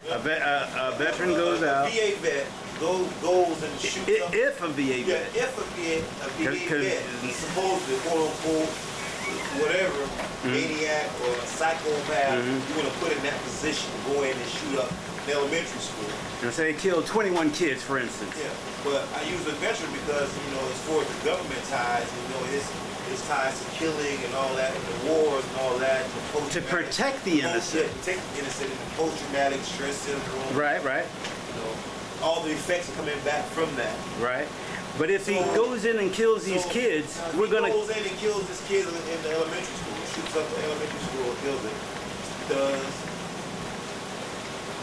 A veteran goes out. A VA vet goes and shoots up. If a VA Yeah, vet. if a VA vet is supposedly, quote unquote, whatever, maniac or psychopath, you want to put in that position to go in and shoot up an elementary school. And say he killed 21 kids, for instance. Yeah, but I use a veteran because, as far as the government ties, his ties to killing and all that, and the wars and all that. To protect the innocent. Protect the innocent and the post-traumatic stress syndrome. Right. All the effects are coming back from that. Right. But if he goes in and kills these kids, we're going to... He goes in and kills his kids in the elementary school, shoots up the elementary school and kills it.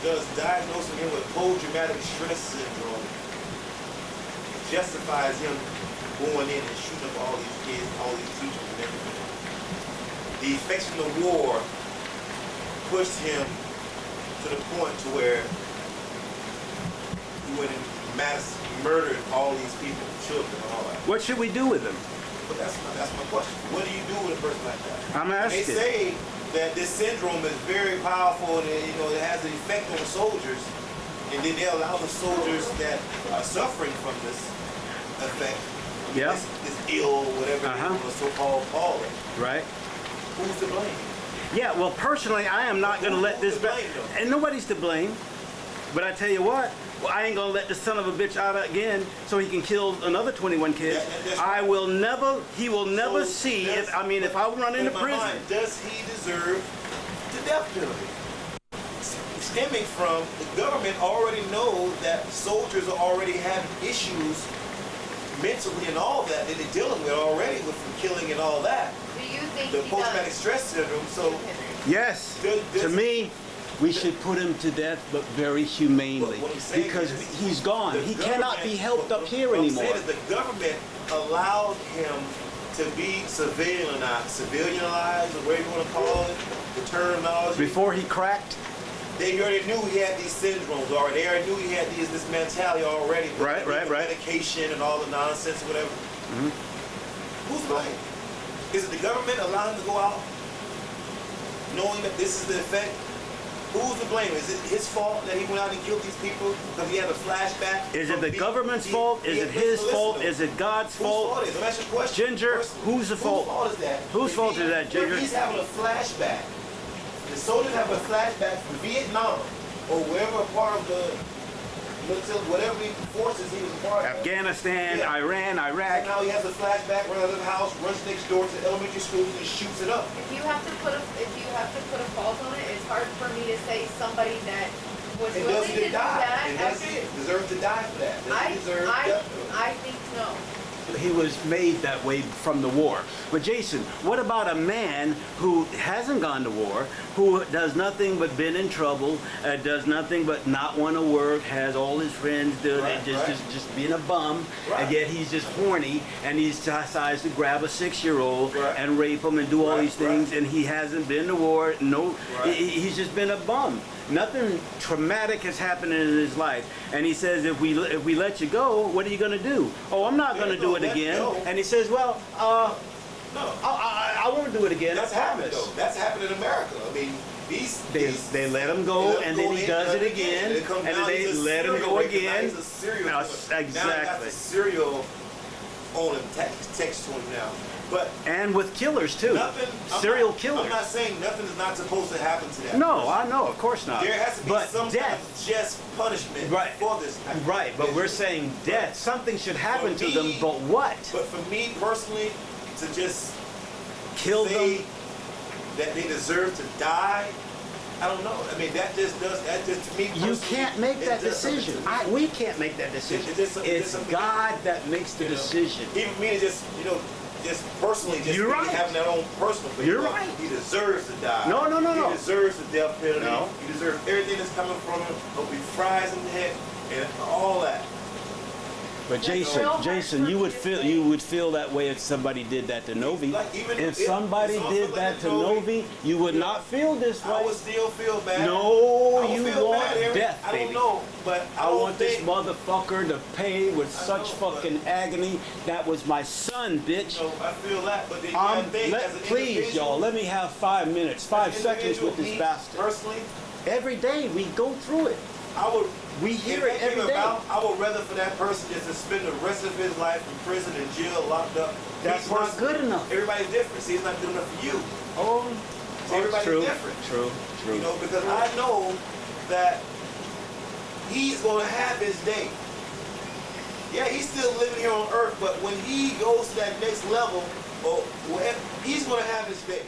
Does diagnosing him with post-traumatic stress syndrome justifies him going in and shooting up all these kids, all these teachers and everything? The effects from the war pushed him to the point to where he went and murdered all these people, children and all that. What should we do with him? But that's my question. What do you do with a person like that? I'm asking. They say that this syndrome is very powerful and it has an effect on the soldiers, and then they allow the soldiers that are suffering from this effect, this ill, whatever they want to so-called call it. Right. Who's to blame? Yeah, well, personally, I am not going to let this... And nobody's to blame. But I tell you what, I ain't going to let this son of a bitch out again so he can kill another 21 kids. I will never, he will never see, if I run into prison. Does he deserve the death penalty? Stemming from, the government already know that soldiers are already having issues mentally and all that they're dealing with already with killing and all that. Do you think the post-traumatic stress syndrome, so... Yes, to me, we should put him to death, but very humanely, because he's gone. He cannot be helped up here anymore. What I'm saying is the government allowed him to be civilianized, or whatever you want to call it, the terminology. Before he cracked? They already knew he had these syndromes already. They already knew he had this mentality already. Right. Medication and all the nonsense, whatever. Who's to blame? Is it the government allowing him to go out knowing that this is the effect? Who's to blame? Is it his fault that he went out and killed these people because he had a flashback? Is it the government's fault? Is it his fault? Is it God's fault? Whose fault is it? That's your question. Ginger, who's the fault? Whose fault is that? Whose fault is that, Ginger? If he's having a flashback, the soldiers have a flashback from Vietnam or wherever part of the whatever forces he was a part of. Afghanistan, Iran, Iraq. And now he has a flashback, runs out of the house, runs next door to elementary school and shoots it up. If you have to put a fault on it, it's hard for me to say somebody that was willing to do that. And that's it. Deserves to die for that. I think no. He was made that way from the war. But Jason, what about a man who hasn't gone to war, who does nothing but been in trouble, does nothing but not want to work, has all his friends doing it, just being a bum, and yet he's just horny, and he decides to grab a 6-year-old and rape him and do all these things, and he hasn't been to war. No, he's just been a bum. Nothing traumatic has happened in his life, and he says, if we let you go, what are you going to do? Oh, I'm not going to do it again. And he says, well, no, I won't do it again. That's happened though. That's happened in America. I mean, they let him go, and then he does it again, and then they let him go again. He's a serial killer. Exactly. Now he got the serial on him, text to him now. But and with killers too. Serial killers. I'm not saying nothing is not supposed to happen to that. No, person. I know, of course not. There has to be some kind of just punishment for this. Right, but we're saying death. Something should happen to them, but what? But for me personally, to just kill them, that they deserve to die. I don't know. I mean, that just to me. You can't make that decision. We can't make that decision. It's God that makes the decision. Even me, just personally, You're right. having that own personal opinion. You're right. He deserves to die. No. He deserves the death penalty. No. He deserves everything that's coming from him. Hope he fries in the head and all that. But Jason, you would feel that way if somebody did that to Novi. If somebody did that to Novi, you would not feel this way. I would still feel bad. No, you want death, baby. I don't know, but I want this motherfucker to pay with such fucking agony. That was my son, bitch. No, I feel that, but then please, y'all, let me have 5 minutes, 5 seconds with this bastard. Personally, Every day we go through it. I would. We If hear that it every came day. about, I would rather for that person just to spend the rest of his life in prison, in jail, locked up. That's Me not personally, good enough. Everybody's different. See, it's not good enough for you. Oh, See, everybody's true, different. true, true. You know, because I know that he's going to have his day. Yeah, he's still living here on earth, but when he goes to that next level, or whatever, he's going to have his day.